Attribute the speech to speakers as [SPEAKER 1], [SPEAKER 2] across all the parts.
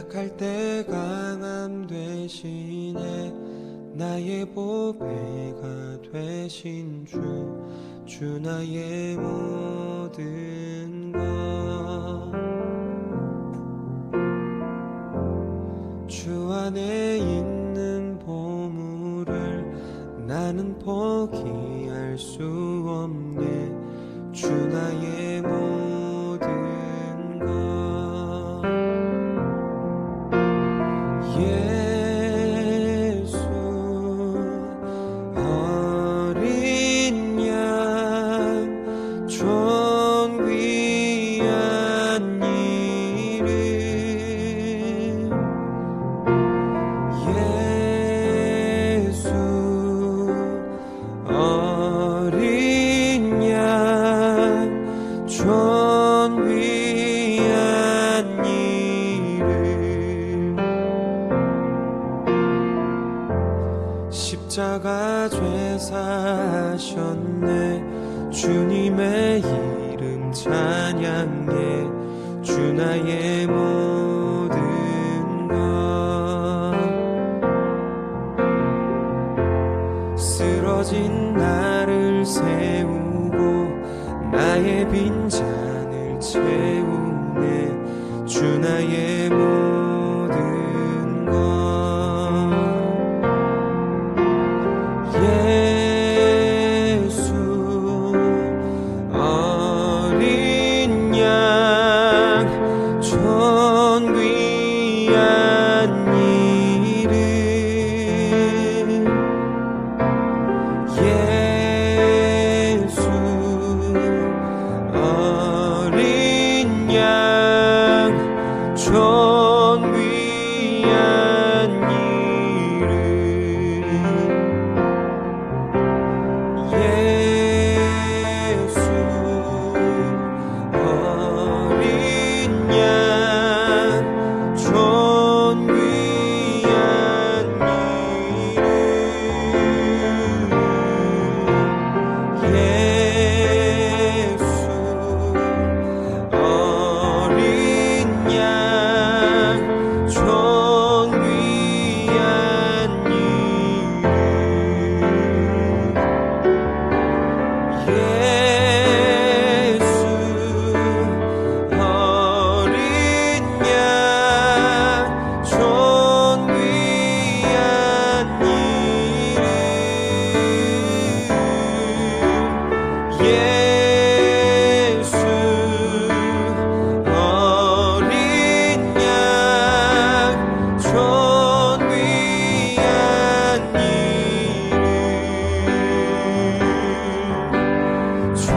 [SPEAKER 1] 약할 때 강함 되시네. 나의 보배가 되신 주 나의 모든 것. 주 안에 있는 보물을 나는 포기할 수 없네. 주 나의 모든 것. 예수 어린 양 종 귀한 이름. 예수 어린 양 종 귀한 이름. 십자가 죄 사셨네. 주님의 이름 찬양해. 주 나의 모든 것. 쓰러진 나를 세우고 나의 빈잔을 채우네. 주 나의 모든 것. 예수 어린 양 종 귀한 이름. 예수 어린 양 종 귀한 이름. 예수 어린 양 종 귀한 이름. 예수 어린 양 종 귀한 이름. 예수 어린 양 종 귀한 이름. 예수 어린 양 종 귀한 이름. 종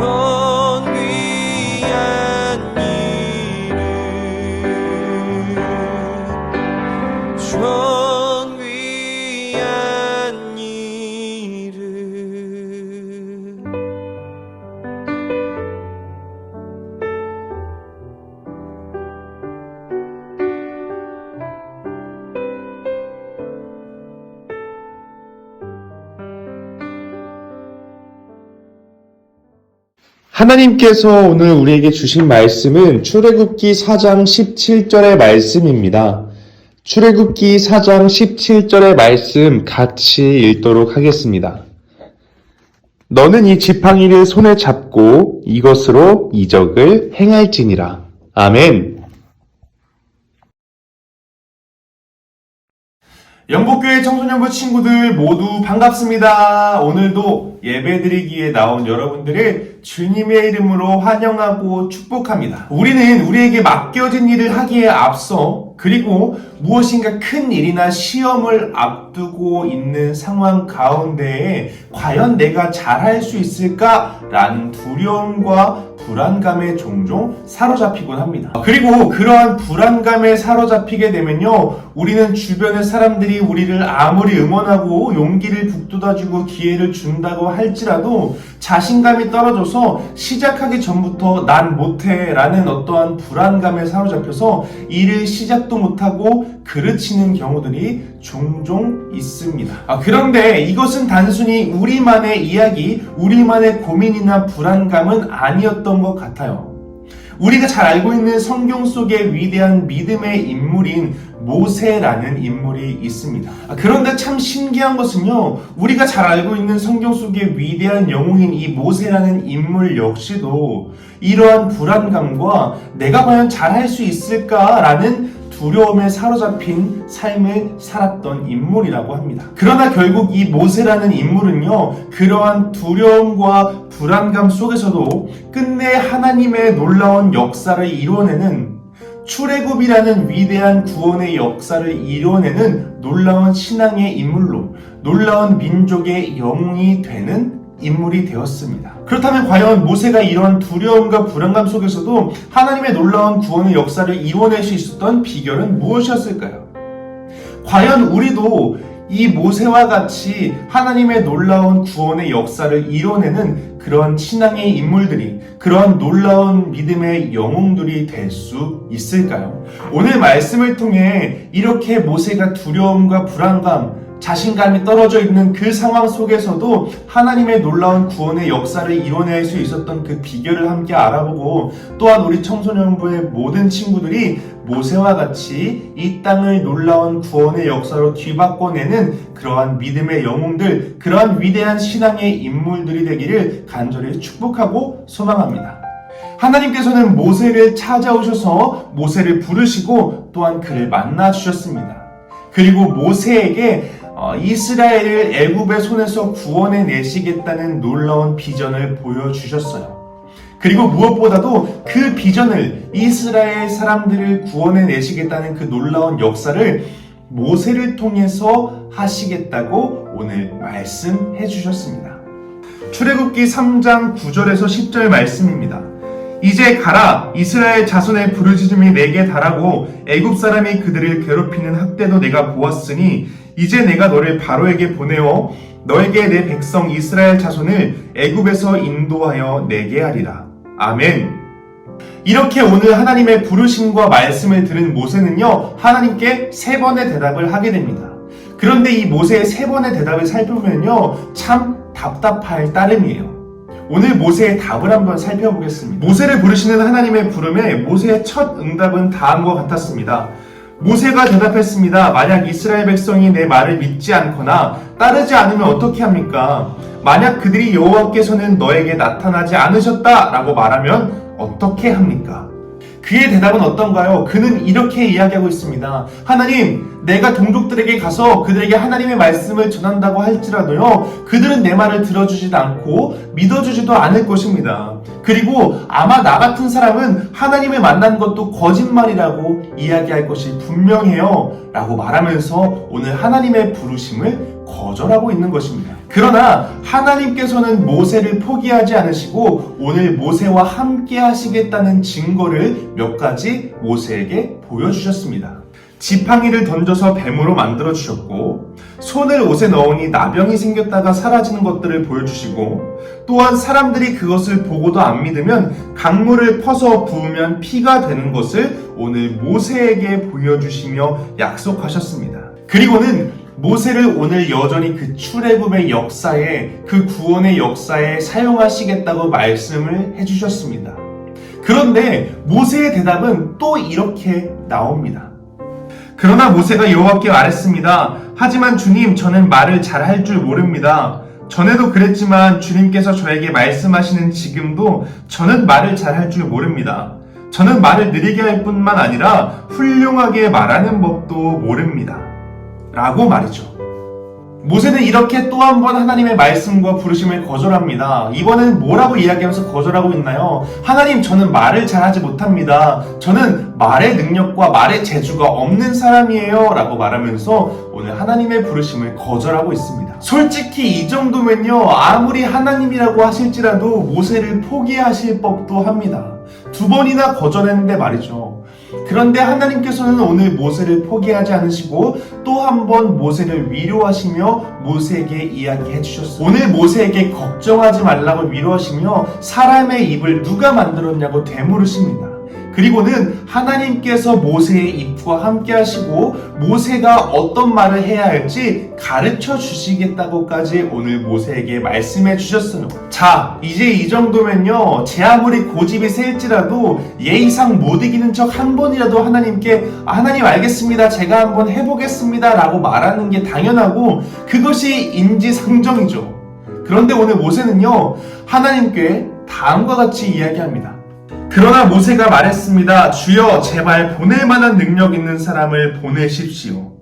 [SPEAKER 1] 귀한 이름. 종 귀한 이름.
[SPEAKER 2] 하나님께서 오늘 우리에게 주신 말씀은 출애굽기 4장 17절의 말씀입니다. 출애굽기 4장 17절의 말씀 같이 읽도록 하겠습니다. 너는 이 지팡이를 손에 잡고 이것으로 이적을 행할지니라. 아멘. 영복교회 청소년부 친구들 모두 반갑습니다. 오늘도 예배드리기에 나온 여러분들을 주님의 이름으로 환영하고 축복합니다. 우리는 우리에게 맡겨진 일을 하기에 앞서 그리고 무엇인가 큰 일이나 시험을 앞두고 있는 상황 가운데에 과연 내가 잘할 수 있을까라는 두려움과 불안감에 종종 사로잡히곤 합니다. 그리고 그러한 불안감에 사로잡히게 되면요, 우리는 주변의 사람들이 우리를 아무리 응원하고 용기를 북돋아주고 기회를 준다고 할지라도 자신감이 떨어져서 시작하기 전부터 난 못해 라는 어떠한 불안감에 사로잡혀서 일을 시작도 못하고 그르치는 경우들이 종종 있습니다. 그런데 이것은 단순히 우리만의 이야기, 우리만의 고민이나 불안감은 아니었던 것 같아요. 우리가 잘 알고 있는 성경 속의 위대한 믿음의 인물인 모세라는 인물이 있습니다. 그런데 참 신기한 것은요, 우리가 잘 알고 있는 성경 속의 위대한 영웅인 이 모세라는 인물 역시도 이러한 불안감과 내가 과연 잘할 수 있을까라는 두려움에 사로잡힌 삶을 살았던 인물이라고 합니다. 그러나 결국 이 모세라는 인물은요, 그러한 두려움과 불안감 속에서도 끝내 하나님의 놀라운 역사를 이뤄내는, 출애굽이라는 위대한 구원의 역사를 이뤄내는 놀라운 신앙의 인물로, 놀라운 민족의 영웅이 되는 인물이 되었습니다. 그렇다면 과연 모세가 이러한 두려움과 불안감 속에서도 하나님의 놀라운 구원의 역사를 이뤄낼 수 있었던 비결은 무엇이었을까요? 과연 우리도 이 모세와 같이 하나님의 놀라운 구원의 역사를 이뤄내는 그런 신앙의 인물들이, 그런 놀라운 믿음의 영웅들이 될 수 있을까요? 오늘 말씀을 통해 이렇게 모세가 두려움과 불안감, 자신감이 떨어져 있는 그 상황 속에서도 하나님의 놀라운 구원의 역사를 이뤄낼 수 있었던 그 비결을 함께 알아보고, 또한 우리 청소년부의 모든 친구들이 모세와 같이 이 땅을 놀라운 구원의 역사로 뒤바꿔내는 그러한 믿음의 영웅들, 그러한 위대한 신앙의 인물들이 되기를 간절히 축복하고 소망합니다. 하나님께서는 모세를 찾아오셔서 모세를 부르시고 또한 그를 만나 주셨습니다. 그리고 모세에게 이스라엘을 애굽의 손에서 구원해 내시겠다는 놀라운 비전을 보여주셨어요. 그리고 무엇보다도 그 비전을, 이스라엘 사람들을 구원해 내시겠다는 그 놀라운 역사를 모세를 통해서 하시겠다고 오늘 말씀해 주셨습니다. 출애굽기 3장 9절에서 10절 말씀입니다. 이제 가라, 이스라엘 자손의 부르짖음이 내게 달하고 애굽 사람이 그들을 괴롭히는 학대도 내가 보았으니 이제 내가 너를 바로에게 보내어 너에게 내 백성 이스라엘 자손을 애굽에서 인도하여 내게 하리라. 아멘. 이렇게 오늘 하나님의 부르심과 말씀을 들은 모세는요, 하나님께 3번의 대답을 하게 됩니다. 그런데 이 모세의 3번의 대답을 살펴보면요, 참 답답할 따름이에요. 오늘 모세의 답을 한번 살펴보겠습니다. 모세를 부르시는 하나님의 부름에 모세의 첫 응답은 다음과 같았습니다. 모세가 대답했습니다. 만약 이스라엘 백성이 내 말을 믿지 않거나 따르지 않으면 어떻게 합니까? 만약 그들이 여호와께서는 너에게 나타나지 않으셨다라고 말하면 어떻게 합니까? 그의 대답은 어떤가요? 그는 이렇게 이야기하고 있습니다. 하나님, 내가 동족들에게 가서 그들에게 하나님의 말씀을 전한다고 할지라도요, 그들은 내 말을 들어주지도 않고 믿어주지도 않을 것입니다. 그리고 아마 나 같은 사람은 하나님을 만난 것도 거짓말이라고 이야기할 것이 분명해요 라고 말하면서 오늘 하나님의 부르심을 거절하고 있는 것입니다. 그러나 하나님께서는 모세를 포기하지 않으시고 오늘 모세와 함께 하시겠다는 증거를 몇 가지 모세에게 보여주셨습니다. 지팡이를 던져서 뱀으로 만들어 주셨고, 손을 옷에 넣으니 나병이 생겼다가 사라지는 것들을 보여주시고, 또한 사람들이 그것을 보고도 안 믿으면 강물을 퍼서 부으면 피가 되는 것을 오늘 모세에게 보여주시며 약속하셨습니다. 그리고는 모세를 오늘 여전히 그 출애굽의 역사에, 그 구원의 역사에 사용하시겠다고 말씀을 해주셨습니다. 그런데 모세의 대답은 또 이렇게 나옵니다. 그러나 모세가 여호와께 말했습니다. 하지만 주님, 저는 말을 잘할 줄 모릅니다. 전에도 그랬지만 주님께서 저에게 말씀하시는 지금도 저는 말을 잘할 줄 모릅니다. 저는 말을 느리게 할 뿐만 아니라 훌륭하게 말하는 법도 모릅니다. 라고 말이죠. 모세는 이렇게 또 한 번 하나님의 말씀과 부르심을 거절합니다. 이번엔 뭐라고 이야기하면서 거절하고 있나요? 하나님, 저는 말을 잘하지 못합니다. 저는 말의 능력과 말의 재주가 없는 사람이에요 라고 말하면서 오늘 하나님의 부르심을 거절하고 있습니다. 솔직히 이 정도면요, 아무리 하나님이라고 하실지라도 모세를 포기하실 법도 합니다. 2번이나 거절했는데 말이죠. 그런데 하나님께서는 오늘 모세를 포기하지 않으시고 또 한 번 모세를 위로하시며 모세에게 이야기해 주셨어요. 오늘 모세에게 걱정하지 말라고 위로하시며 사람의 입을 누가 만들었냐고 되물으십니다. 그리고는 하나님께서 모세의 입과 함께 하시고 모세가 어떤 말을 해야 할지 가르쳐 주시겠다고까지 오늘 모세에게 말씀해 주셨으므로, 자, 이제 이 정도면요, 제 아무리 고집이 세일지라도 예의상 못 이기는 척 한 번이라도 하나님께 하나님 알겠습니다, 제가 한번 해보겠습니다 라고 말하는 게 당연하고 그것이 인지상정이죠. 그런데 오늘 모세는요, 하나님께 다음과 같이 이야기합니다. 그러나 모세가 말했습니다. 주여, 제발 보낼 만한 능력 있는 사람을 보내십시오.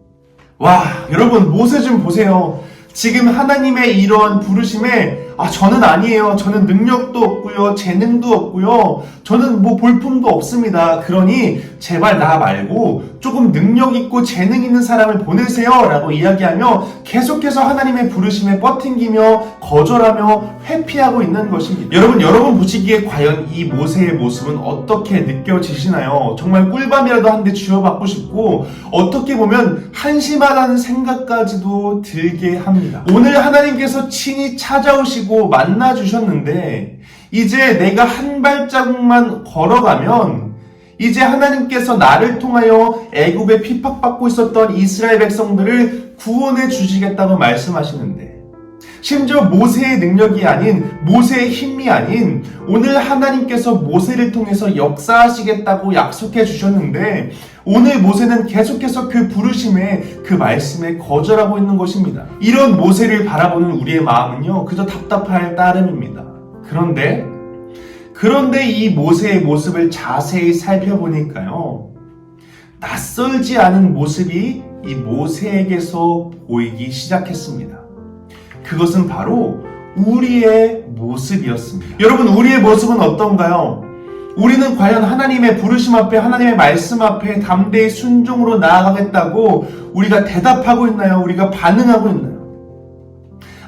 [SPEAKER 2] 와, 여러분, 모세 좀 보세요. 지금 하나님의 이러한 부르심에 저는 아니에요. 저는 능력도 없고요. 재능도 없고요. 저는 뭐 볼품도 없습니다. 그러니 제발 나 말고 조금 능력 있고 재능 있는 사람을 보내세요 라고 이야기하며 계속해서 하나님의 부르심에 뻗팅기며 거절하며 회피하고 있는 것입니다. 여러분 보시기에 과연 이 모세의 모습은 어떻게 느껴지시나요? 정말 꿀밤이라도 한 대 쥐어받고 싶고 어떻게 보면 한심하다는 생각까지도 들게 합니다. 오늘 하나님께서 친히 찾아오시고 만나주셨는데 이제 내가 한 발자국만 걸어가면 이제 하나님께서 나를 통하여 애굽에 핍박받고 있었던 이스라엘 백성들을 구원해 주시겠다고 말씀하시는데, 심지어 모세의 능력이 아닌, 모세의 힘이 아닌 오늘 하나님께서 모세를 통해서 역사하시겠다고 약속해 주셨는데 오늘 모세는 계속해서 그 부르심에, 그 말씀에 거절하고 있는 것입니다. 이런 모세를 바라보는 우리의 마음은요, 그저 답답할 따름입니다. 그런데 이 모세의 모습을 자세히 살펴보니까요, 낯설지 않은 모습이 이 모세에게서 보이기 시작했습니다. 그것은 바로 우리의 모습이었습니다. 여러분, 우리의 모습은 어떤가요? 우리는 과연 하나님의 부르심 앞에, 하나님의 말씀 앞에 담대히 순종으로 나아가겠다고 우리가 대답하고 있나요? 우리가 반응하고 있나요?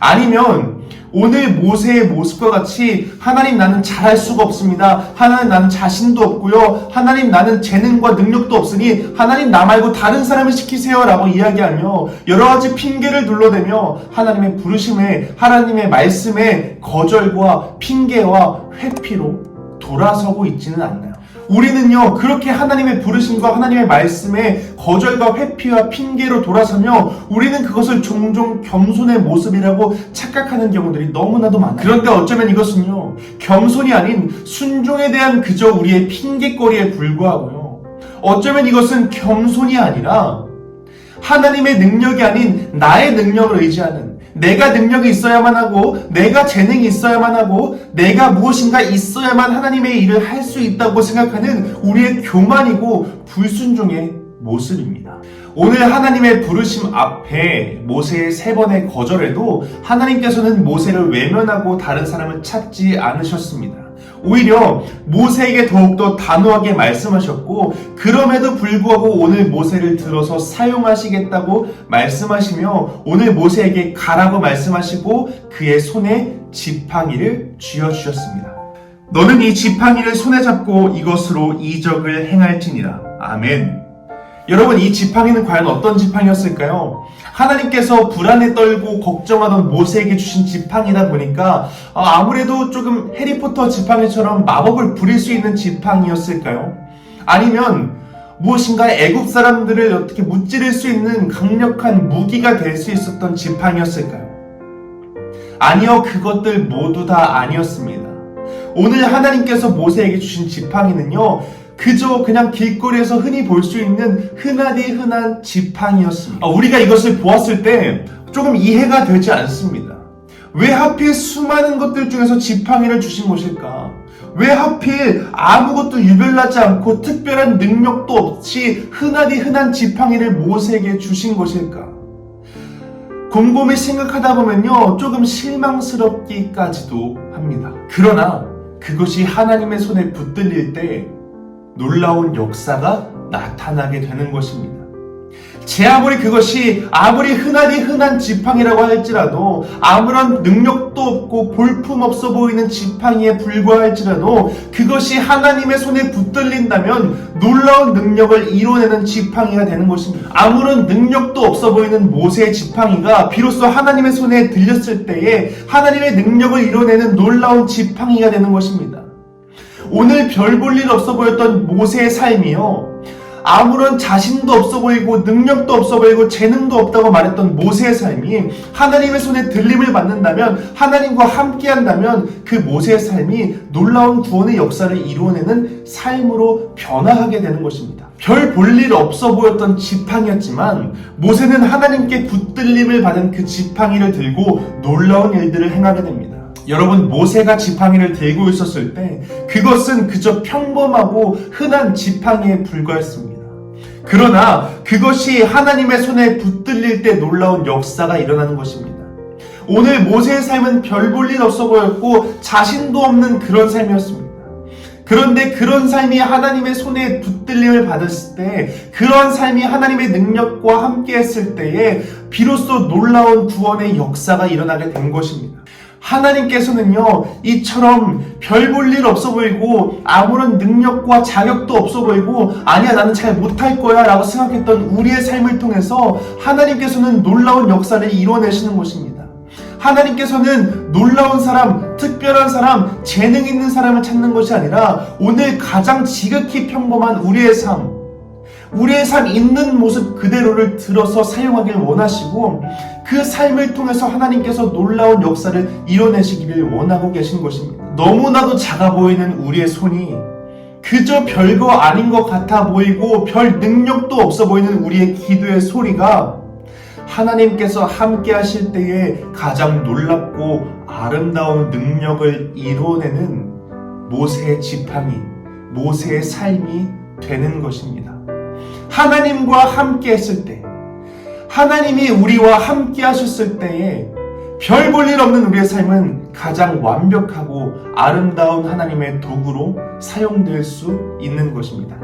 [SPEAKER 2] 아니면 오늘 모세의 모습과 같이 하나님, 나는 잘할 수가 없습니다. 하나님, 나는 자신도 없고요. 하나님, 나는 재능과 능력도 없으니 하나님, 나 말고 다른 사람을 시키세요 라고 이야기하며 여러 가지 핑계를 둘러대며 하나님의 부르심에, 하나님의 말씀에 거절과 핑계와 회피로 돌아서고 있지는 않나요? 우리는요, 그렇게 하나님의 부르심과 하나님의 말씀에 거절과 회피와 핑계로 돌아서며 우리는 그것을 종종 겸손의 모습이라고 착각하는 경우들이 너무나도 많아요. 그런데 어쩌면 이것은요, 겸손이 아닌 순종에 대한 그저 우리의 핑계거리에 불과하고요, 어쩌면 이것은 겸손이 아니라 하나님의 능력이 아닌 나의 능력을 의지하는, 내가 능력이 있어야만 하고 내가 재능이 있어야만 하고 내가 무엇인가 있어야만 하나님의 일을 할 수 있다고 생각하는 우리의 교만이고 불순종의 모습입니다. 오늘 하나님의 부르심 앞에 모세의 3번의 거절에도 하나님께서는 모세를 외면하고 다른 사람을 찾지 않으셨습니다. 오히려 모세에게 더욱더 단호하게 말씀하셨고, 그럼에도 불구하고 오늘 모세를 들어서 사용하시겠다고 말씀하시며 오늘 모세에게 가라고 말씀하시고 그의 손에 지팡이를 쥐어주셨습니다. 너는 이 지팡이를 손에 잡고 이것으로 이적을 행할지니라. 아멘. 여러분, 이 지팡이는 과연 어떤 지팡이였을까요? 하나님께서 불안에 떨고 걱정하던 모세에게 주신 지팡이다 보니까 아무래도 조금 해리포터 지팡이처럼 마법을 부릴 수 있는 지팡이였을까요? 아니면 무엇인가 애굽 사람들을 어떻게 무찌를 수 있는 강력한 무기가 될 수 있었던 지팡이였을까요? 아니요, 그것들 모두 다 아니었습니다. 오늘 하나님께서 모세에게 주신 지팡이는요, 그저 그냥 길거리에서 흔히 볼 수 있는 흔하디 흔한 지팡이였습니다. 우리가 이것을 보았을 때 조금 이해가 되지 않습니다. 왜 하필 수많은 것들 중에서 지팡이를 주신 것일까? 왜 하필 아무것도 유별나지 않고 특별한 능력도 없이 흔하디 흔한 지팡이를 모세에게 주신 것일까? 곰곰이 생각하다 보면요, 조금 실망스럽기까지도 합니다. 그러나 그것이 하나님의 손에 붙들릴 때 놀라운 역사가 나타나게 되는 것입니다. 그것이 아무리 흔하디 흔한 지팡이라고 할지라도, 아무런 능력도 없고 볼품없어 보이는 지팡이에 불과할지라도 그것이 하나님의 손에 붙들린다면 놀라운 능력을 이뤄내는 지팡이가 되는 것입니다. 아무런 능력도 없어 보이는 모세의 지팡이가 비로소 하나님의 손에 들렸을 때에 하나님의 능력을 이뤄내는 놀라운 지팡이가 되는 것입니다. 오늘 별 볼 일 없어 보였던 모세의 삶이요, 아무런 자신도 없어 보이고 능력도 없어 보이고 재능도 없다고 말했던 모세의 삶이 하나님의 손에 들림을 받는다면, 하나님과 함께 한다면 그 모세의 삶이 놀라운 구원의 역사를 이루어내는 삶으로 변화하게 되는 것입니다. 별 볼 일 없어 보였던 지팡이였지만 모세는 하나님께 붙들림을 받은 그 지팡이를 들고 놀라운 일들을 행하게 됩니다. 여러분, 모세가 지팡이를 들고 있었을 때 그것은 그저 평범하고 흔한 지팡이에 불과했습니다. 그러나 그것이 하나님의 손에 붙들릴 때 놀라운 역사가 일어나는 것입니다. 오늘 모세의 삶은 별 볼 일 없어 보였고 자신도 없는 그런 삶이었습니다. 그런데 그런 삶이 하나님의 손에 붙들림을 받았을 때, 그런 삶이 하나님의 능력과 함께 했을 때에 비로소 놀라운 구원의 역사가 일어나게 된 것입니다. 하나님께서는요, 이처럼 별 볼 일 없어 보이고 아무런 능력과 자격도 없어 보이고 아니야 나는 잘 못할 거야 라고 생각했던 우리의 삶을 통해서 하나님께서는 놀라운 역사를 이루어내시는 것입니다. 하나님께서는 놀라운 사람, 특별한 사람, 재능 있는 사람을 찾는 것이 아니라 오늘 가장 지극히 평범한 우리의 삶 있는 모습 그대로를 들어서 사용하길 원하시고, 그 삶을 통해서 하나님께서 놀라운 역사를 이뤄내시기를 원하고 계신 것입니다. 너무나도 작아 보이는 우리의 손이 그저 별거 아닌 것 같아 보이고 별 능력도 없어 보이는 우리의 기도의 소리가 하나님께서 함께 하실 때에 가장 놀랍고 아름다운 능력을 이루어내는 모세의 지팡이, 모세의 삶이 되는 것입니다. 하나님과 함께 했을 때, 하나님이 우리와 함께 하셨을 때에 별 볼 일 없는 우리의 삶은 가장 완벽하고 아름다운 하나님의 도구로 사용될 수 있는 것입니다.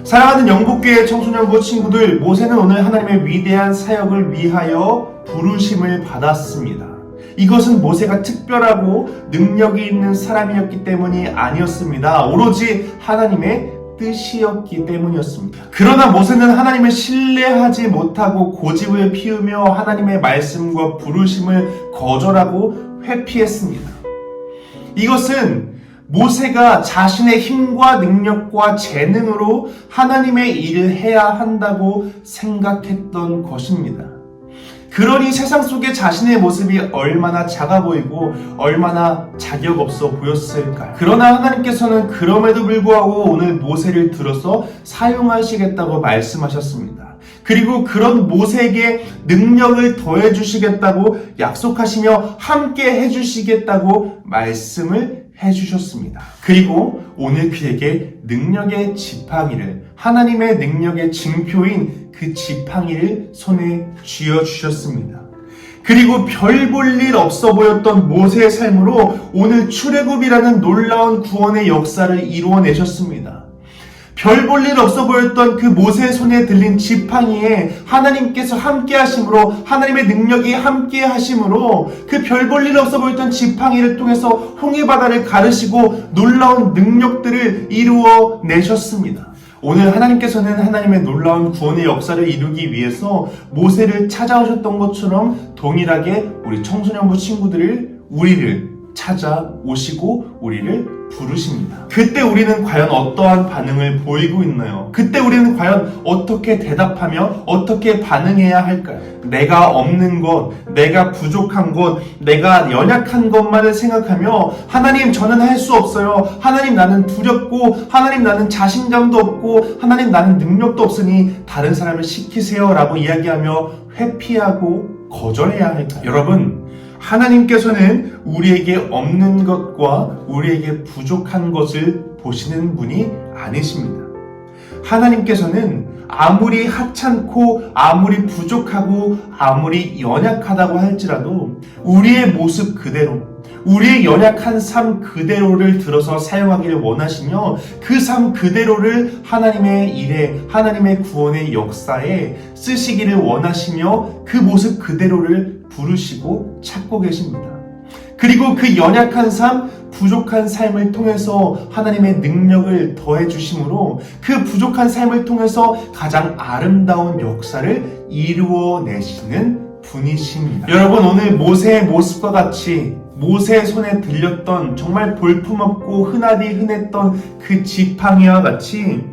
[SPEAKER 2] 사랑하는 영국교회 청소년부 친구들, 모세는 오늘 하나님의 위대한 사역을 위하여 부르심을 받았습니다. 이것은 모세가 특별하고 능력이 있는 사람이었기 때문이 아니었습니다. 오로지 하나님의 뜻이었기 때문이었습니다. 그러나 모세는 하나님을 신뢰하지 못하고 고집을 피우며 하나님의 말씀과 부르심을 거절하고 회피했습니다. 이것은 모세가 자신의 힘과 능력과 재능으로 하나님의 일을 해야 한다고 생각했던 것입니다. 그러니 세상 속에 자신의 모습이 얼마나 작아 보이고 얼마나 자격 없어 보였을까요? 그러나 하나님께서는 그럼에도 불구하고 오늘 모세를 들어서 사용하시겠다고 말씀하셨습니다. 그리고 그런 모세에게 능력을 더해 주시겠다고 약속하시며 함께 해주시겠다고 말씀을 해주셨습니다. 그리고 오늘 그에게 능력의 지팡이를, 하나님의 능력의 징표인 그 지팡이를 손에 쥐어주셨습니다. 그리고 별 볼 일 없어 보였던 모세의 삶으로 오늘 출애굽이라는 놀라운 구원의 역사를 이루어내셨습니다. 별 볼 일 없어 보였던 그 모세의 손에 들린 지팡이에 하나님께서 함께 하심으로, 하나님의 능력이 함께 하심으로 그 별 볼 일 없어 보였던 지팡이를 통해서 홍해 바다를 가르시고 놀라운 능력들을 이루어 내셨습니다. 오늘 하나님께서는 하나님의 놀라운 구원의 역사를 이루기 위해서 모세를 찾아오셨던 것처럼 동일하게 우리 청소년부 친구들을, 우리를 찾아오시고 우리를 부르십니다. 그때 우리는 과연 어떠한 반응을 보이고 있나요? 그때 우리는 과연 어떻게 대답하며 어떻게 반응해야 할까요? 내가 없는 것, 내가 부족한 것, 내가 연약한 것만을 생각하며 하나님 저는 할 수 없어요. 하나님 나는 두렵고, 하나님 나는 자신감도 없고, 하나님 나는 능력도 없으니 다른 사람을 시키세요 라고 이야기하며 회피하고 거절해야 할까요? 여러분, 하나님께서는 우리에게 없는 것과 우리에게 부족한 것을 보시는 분이 아니십니다. 하나님께서는 아무리 하찮고 아무리 부족하고 아무리 연약하다고 할지라도 우리의 모습 그대로, 우리의 연약한 삶 그대로를 들어서 사용하기를 원하시며 그 삶 그대로를 하나님의 일에, 하나님의 구원의 역사에 쓰시기를 원하시며 그 모습 그대로를 부르시고 찾고 계십니다. 그리고 그 연약한 삶, 부족한 삶을 통해서 하나님의 능력을 더해 주심으로 그 부족한 삶을 통해서 가장 아름다운 역사를 이루어내시는 분이십니다. 여러분, 오늘 모세의 모습과 같이 모세 손에 들렸던 정말 볼품없고 흔하디 흔했던 그 지팡이와 같이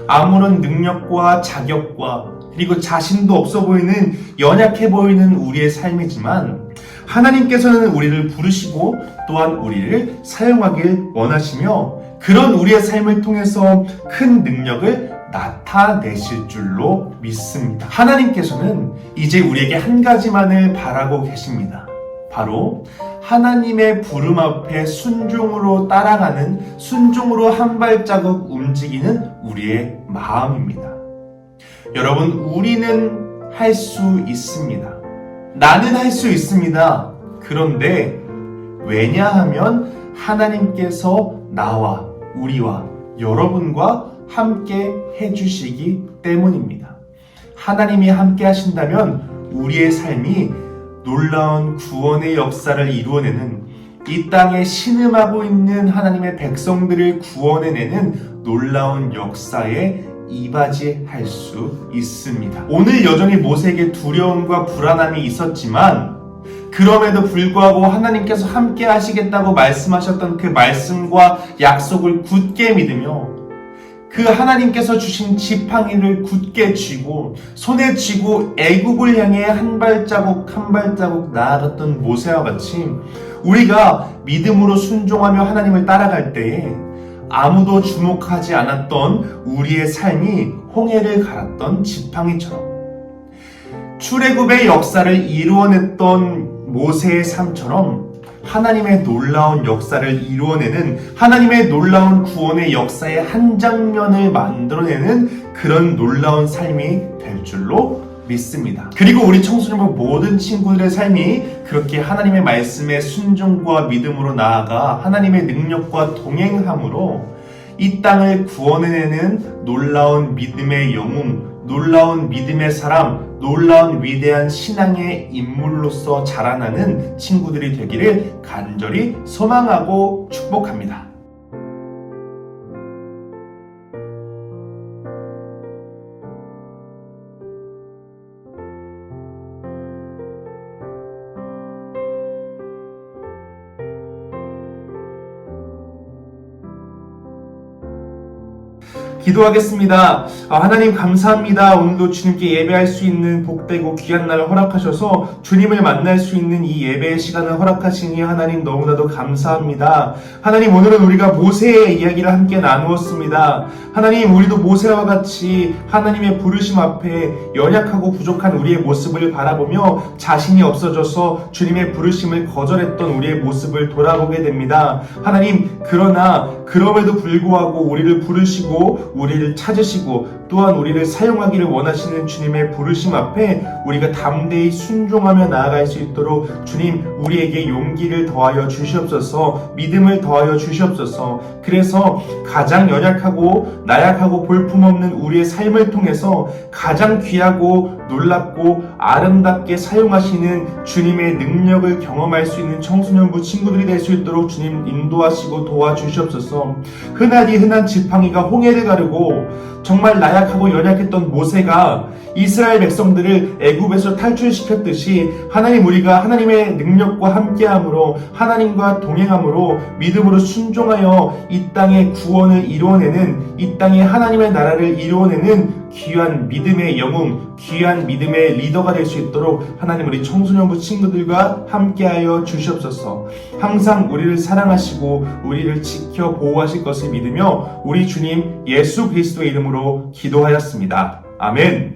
[SPEAKER 2] 아무런 능력과 자격과 그리고 자신도 없어 보이는 연약해 보이는 우리의 삶이지만 하나님께서는 우리를 부르시고 또한 우리를 사용하길 원하시며 그런 우리의 삶을 통해서 큰 능력을 나타내실 줄로 믿습니다. 하나님께서는 이제 우리에게 한 가지만을 바라고 계십니다. 바로 하나님의 부름 앞에 순종으로 따라가는, 순종으로 한 발자국 움직이는 우리의 마음입니다. 여러분, 우리는 할 수 있습니다. 나는 할 수 있습니다. 그런데 왜냐하면 하나님께서 나와 우리와 여러분과 함께 해주시기 때문입니다. 하나님이 함께 하신다면 우리의 삶이 놀라운 구원의 역사를 이루어내는, 이 땅에 신음하고 있는 하나님의 백성들을 구원해내는 놀라운 역사에 이바지할 수 있습니다. 오늘 여전히 모세에게 두려움과 불안함이 있었지만 그럼에도 불구하고 하나님께서 함께 하시겠다고 말씀하셨던 그 말씀과 약속을 굳게 믿으며 그 하나님께서 주신 지팡이를 굳게 쥐고 손에 쥐고 애굽을 향해 한 발자국 한 발자국 나아갔던 모세와 같이 우리가 믿음으로 순종하며 하나님을 따라갈 때에 아무도 주목하지 않았던 우리의 삶이 홍해를 갈았던 지팡이처럼 출애굽의 역사를 이루어냈던 모세의 삶처럼 하나님의 놀라운 역사를 이루어내는, 하나님의 놀라운 구원의 역사의 한 장면을 만들어내는 그런 놀라운 삶이 될 줄로 믿습니다. 그리고 우리 청소년부 모든 친구들의 삶이 그렇게 하나님의 말씀에 순종과 믿음으로 나아가 하나님의 능력과 동행함으로 이 땅을 구원해내는 놀라운 믿음의 영웅, 놀라운 믿음의 사람, 놀라운 위대한 신앙의 인물로서 자라나는 친구들이 되기를 간절히 소망하고 축복합니다. 기도하겠습니다. 하나님 감사합니다. 오늘도 주님께 예배할 수 있는 복되고 귀한 날을 허락하셔서 주님을 만날 수 있는 이 예배의 시간을 허락하시니 하나님 너무나도 감사합니다. 하나님, 오늘은 우리가 모세의 이야기를 함께 나누었습니다. 하나님, 우리도 모세와 같이 하나님의 부르심 앞에 연약하고 부족한 우리의 모습을 바라보며 자신이 없어져서 주님의 부르심을 거절했던 우리의 모습을 돌아보게 됩니다. 하나님, 그러나 그럼에도 불구하고 우리를 부르시고 우리를 찾으시고 또한 우리를 사용하기를 원하시는 주님의 부르심 앞에 우리가 담대히 순종하며 나아갈 수 있도록 주님, 우리에게 용기를 더하여 주시옵소서, 믿음을 더하여 주시옵소서. 그래서 가장 연약하고 나약하고 볼품없는 우리의 삶을 통해서 가장 귀하고 놀랍고 아름답게 사용하시는 주님의 능력을 경험할 수 있는 청소년부 친구들이 될 수 있도록 주님 인도하시고 도와주시옵소서. 흔하디 흔한 지팡이가 홍해를 가르고 정말 나약하고 연약했던 모세가 이스라엘 백성들을 애굽에서 탈출시켰듯이 하나님, 우리가 하나님의 능력과 함께함으로 하나님과 동행함으로 믿음으로 순종하여 이 땅의 구원을 이루어내는, 이 땅에 하나님의 나라를 이루어내는 귀한 믿음의 영웅, 귀한 믿음의 리더가 될 수 있도록 하나님, 우리 청소년부 친구들과 함께하여 주시옵소서. 항상 우리를 사랑하시고 우리를 지켜 보호하실 것을 믿으며 우리 주님 예수 그리스도의 이름으로 기도하였습니다. 아멘.